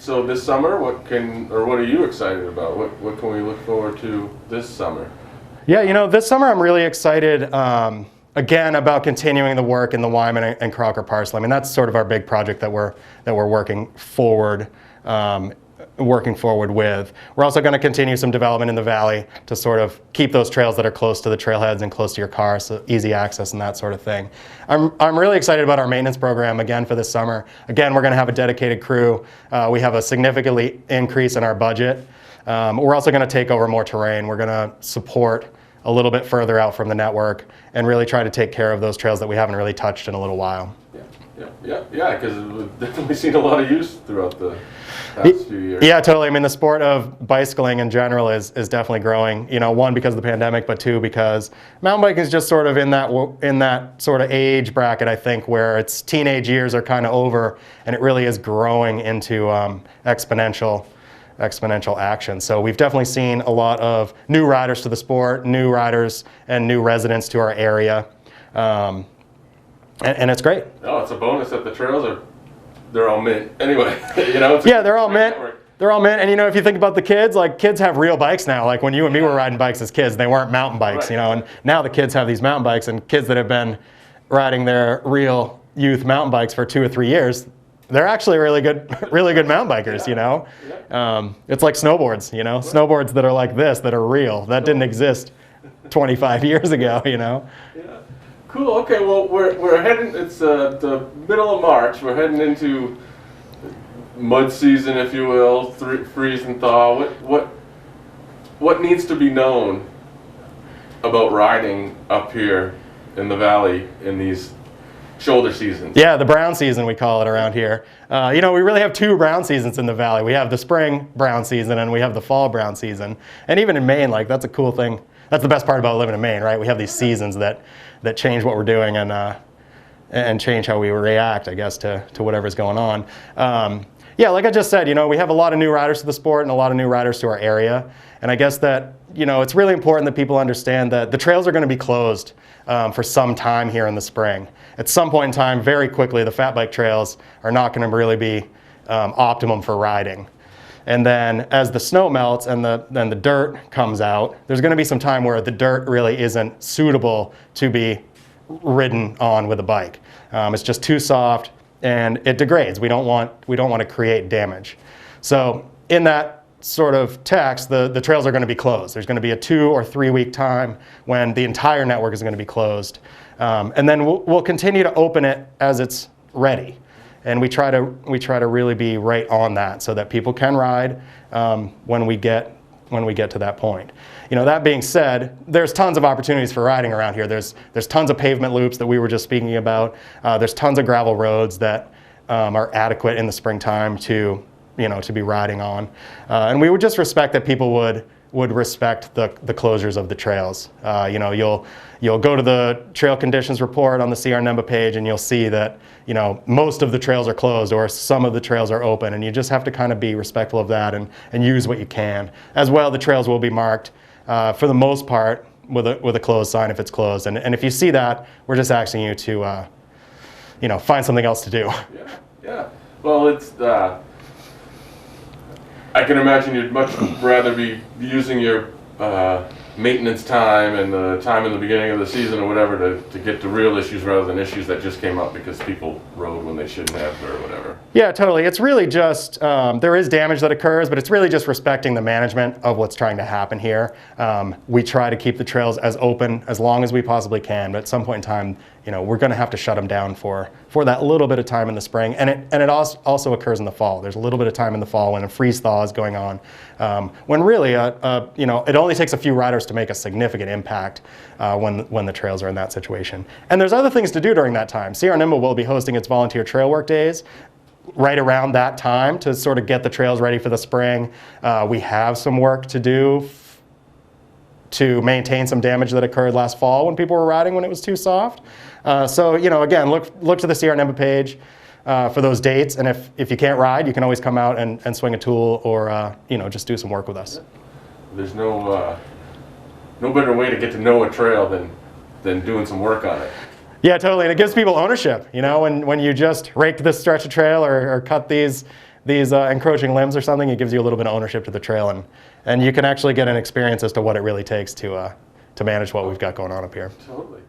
So this summer, what are you excited about? What can we look forward to this summer? Yeah, this summer I'm really excited, again, about continuing the work in the Wyman and Crocker parcel. I mean, that's sort of our big project that we're working forward with. We're also going to continue some development in the valley to sort of keep those trails that are close to the trailheads and close to your car, so easy access and that sort of thing. I'm really excited about our maintenance program again for this summer. Again, we're going to have a dedicated crew. We have a significantly increase in our budget. We're also going to take over more terrain. We're going to support a little bit further out from the network and really try to take care of those trails that we haven't really touched in a little while. Yeah, because we've definitely seen a lot of use throughout the past few years. Yeah, totally. I mean, the sport of bicycling in general is definitely growing. One, because of the pandemic, but two, because mountain biking is just sort of in that sort of age bracket, I think, where its teenage years are kind of over, and it really is growing into exponential action. So we've definitely seen a lot of new riders to the sport, new riders and new residents to our area. And it's great. Oh, it's a bonus that the trails they're all mint. Anyway, yeah, they're all mint. They're all mint. And if you think about the kids, like kids have real bikes now. Like when you and me were riding bikes as kids, they weren't mountain bikes, right. And now the kids have these mountain bikes, and kids that have been riding their real youth mountain bikes for 2 or 3 years, they're actually really good mountain bikers, Yeah. It's like snowboards, snowboards that are like this, that are real. That didn't exist 25 years ago, Yeah. Cool. Okay. Well, we're heading. It's the middle of March. We're heading into mud season, if you will, freeze and thaw. What needs to be known about riding up here in the valley in these shoulder seasons? Yeah, the brown season we call it around here. We really have 2 brown seasons in the valley. We have the spring brown season and we have the fall brown season. And even in Maine, like that's a cool thing. That's the best part about living in Maine, right? We have these seasons that change what we're doing and change how we react, I guess, to whatever's going on. Yeah, like I just said, we have a lot of new riders to the sport and a lot of new riders to our area. And I guess that, it's really important that people understand that the trails are going to be closed for some time here in the spring. At some point in time, very quickly, the fat bike trails are not going to really be optimum for riding. And then as the snow melts and then the dirt comes out, there's going to be some time where the dirt really isn't suitable to be ridden on with a bike. It's just too soft and it degrades. We don't want to create damage. So in that sort of text, the trails are going to be closed. There's going to be a 2 or 3 week time when the entire network is going to be closed. And then we'll continue to open it as it's ready. And we try to really be right on that so that people can ride when we get to that point. That being said, there's tons of opportunities for riding around here. There's tons of pavement loops that we were just speaking about. There's tons of gravel roads that are adequate in the springtime to be riding on. And we would just respect that people would respect the closures of the trails. You'll go to the trail conditions report on the CR NEMBA page and you'll see that most of the trails are closed or some of the trails are open, and you just have to kind of be respectful of that and use what you can. As well, the trails will be marked for the most part with a closed sign if it's closed. And if you see that, we're just asking you to find something else to do. Yeah. Well, it's I can imagine you'd much rather be using your maintenance time and the time in the beginning of the season or whatever to get to real issues rather than issues that just came up because people rode when they shouldn't have or whatever. Yeah, totally. It's really just, there is damage that occurs, but it's really just respecting the management of what's trying to happen here. We try to keep the trails as open as long as we possibly can, but at some point in time, we're going to have to shut them down for that little bit of time in the spring, and it also occurs in the fall. There's a little bit of time in the fall when a freeze thaw is going on, when really, it only takes a few riders to make a significant impact when the trails are in that situation. And there's other things to do during that time. CR NEMBA will be hosting its volunteer trail work days right around that time to sort of get the trails ready for the spring. We have some work to do to maintain some damage that occurred last fall when people were riding when it was too soft. So again, look to the CR NEMBA page for those dates, and if you can't ride, you can always come out and swing a tool or just do some work with us. There's no better way to get to know a trail than doing some work on it. Yeah, totally, and it gives people ownership. When you just raked this stretch of trail or cut these these encroaching limbs or something, it gives you a little bit of ownership to the trail, and you can actually get an experience as to what it really takes to manage what we've got going on up here. Totally.